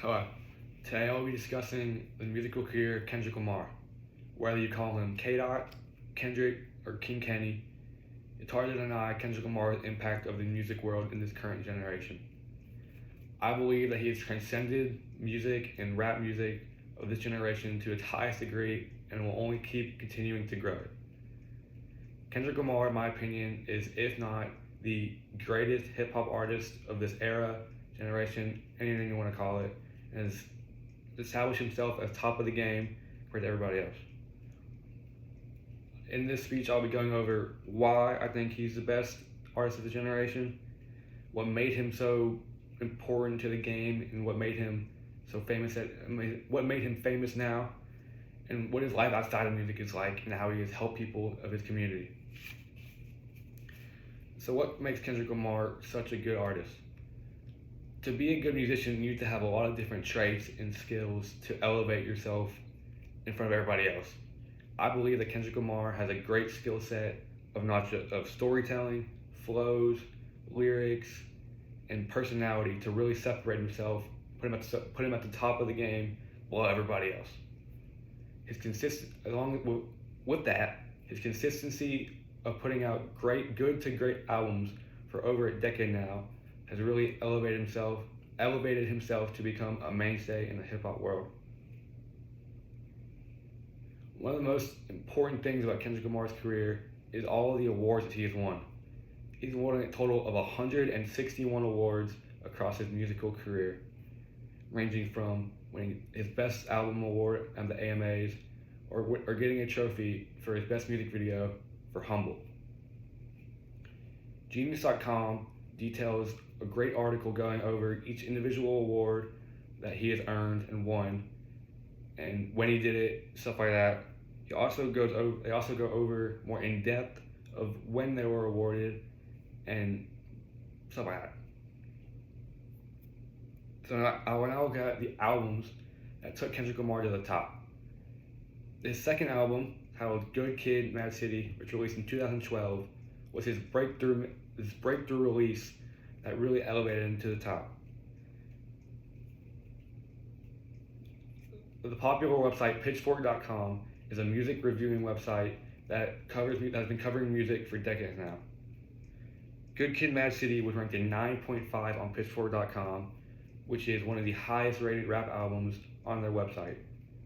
Hello. Today I'll be discussing the musical career of Kendrick Lamar. Whether you call him K-Dot, Kendrick, or King Kenny, it's hard to deny Kendrick Lamar's impact of the music world in this current generation. I believe that he has transcended music and rap music of this generation to its highest degree and will only keep continuing to grow it. Kendrick Lamar, in my opinion, is, if not the greatest hip hop artist of this era, generation, anything you want to call it, and has established himself as top of the game compared to everybody else. In this speech, I'll be going over why I think he's the best artist of the generation, what made him so important to the game, and what made him so famous what made him famous now, and what his life outside of music is like, and how he has helped people of his community. So what makes Kendrick Lamar such a good artist? To be a good musician, you need to have a lot of different traits and skills to elevate yourself in front of everybody else. I believe that Kendrick Lamar has a great skill set of not just of storytelling, flows, lyrics, and personality to really separate himself, put him at the top of the game below everybody else. With that, his consistency of putting out good to great albums for over a decade now has really elevated himself to become a mainstay in the hip hop world. One of the most important things about Kendrick Lamar's career is all of the awards that he has won. He's won a total of 161 awards across his musical career, ranging from winning his Best Album Award at the AMAs or getting a trophy for his Best Music Video for Humble. Genius.com details a great article going over each individual award that he has earned and won, and when he did it, stuff like that. They also go over more in depth of when they were awarded and stuff like that. So I will now look at the albums that took Kendrick Lamar to the top. His second album, titled Good Kid, Mad City, which released in 2012, was his breakthrough release that really elevated him to the top. The popular website Pitchfork.com is a music reviewing website that has been covering music for decades now. Good Kid, Mad City was ranked a 9.5 on Pitchfork.com, which is one of the highest rated rap albums on their website.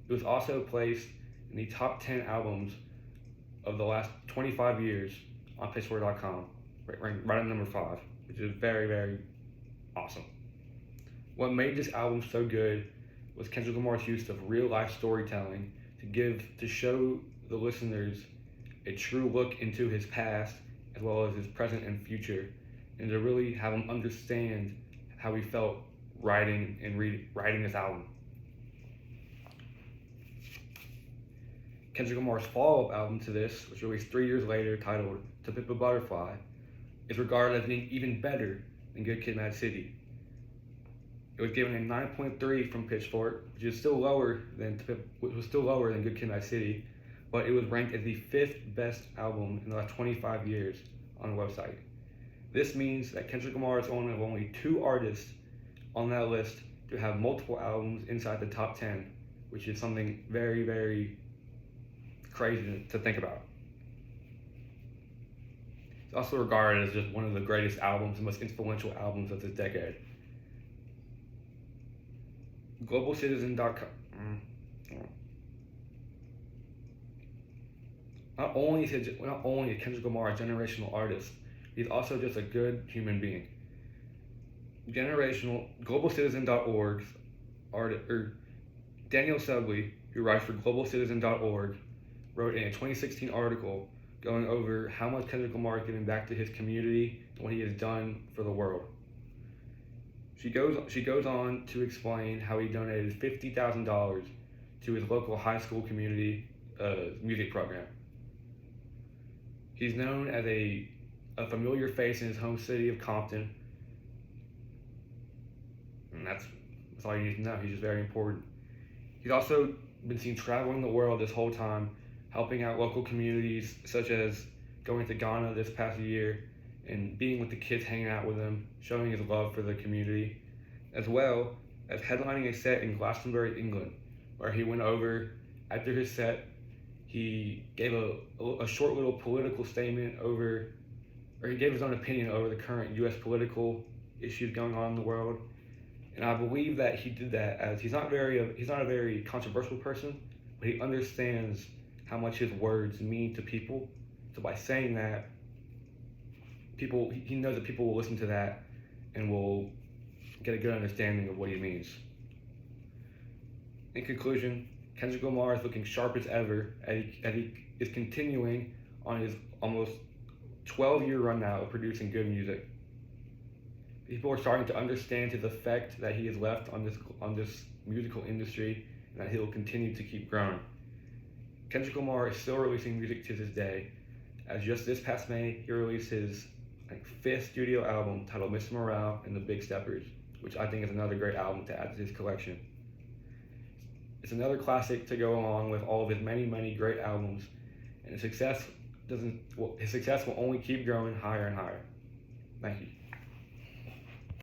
It was also placed in the top 10 albums of the last 25 years on Pitchfork.com, ranked right at number 5, which is very, very awesome. What made this album so good was Kendrick Lamar's use of real life storytelling to show the listeners a true look into his past as well as his present and future, and to really have them understand how he felt writing this album. Kendrick Lamar's follow-up album to this, which released 3 years later, titled To Pimp a Butterfly, is regarded as being even better than Good Kid, Mad City. It was given a 9.3 from Pitchfork, which was still lower than Good Kid, Mad City, but it was ranked as the 5th best album in the last 25 years on the website. This means that Kendrick Lamar is one of only 2 artists on that list to have multiple albums inside the top 10, which is something very, very crazy to think about. It's also regarded as just one of the greatest albums and most influential albums of this decade. GlobalCitizen.com. Not only is Kendrick Lamar a generational artist, he's also just a good human being. GlobalCitizen.org Daniel Subley, who writes for GlobalCitizen.org, wrote in a 2016 article going over how much Kendrick Lamar is giving back to his community and what he has done for the world. She goes on to explain how he donated $50,000 to his local high school community music program. He's known as a familiar face in his home city of Compton, and that's all you need to know. He's just very important. He's also been seen traveling the world this whole time, helping out local communities, such as going to Ghana this past year and being with the kids, hanging out with them, showing his love for the community, as well as headlining a set in Glastonbury, England, where he went over after his set. He gave a short little political statement or he gave his own opinion over the current U.S. political issues going on in the world. And I believe that he did that as he's not a very controversial person, but he understands how much his words mean to people. So by saying that, he knows that people will listen to that and will get a good understanding of what he means. In conclusion, Kendrick Lamar is looking sharp as ever as he is continuing on his almost 12-year run now of producing good music. People are starting to understand his effect that he has left on this musical industry, and that he'll continue to keep growing. Kendrick Lamar is still releasing music to this day, as just this past May, he released his 5th studio album titled Mr. Morale and the Big Steppers, which I think is another great album to add to his collection. It's another classic to go along with all of his many, many great albums, and his success will only keep growing higher and higher. Thank you.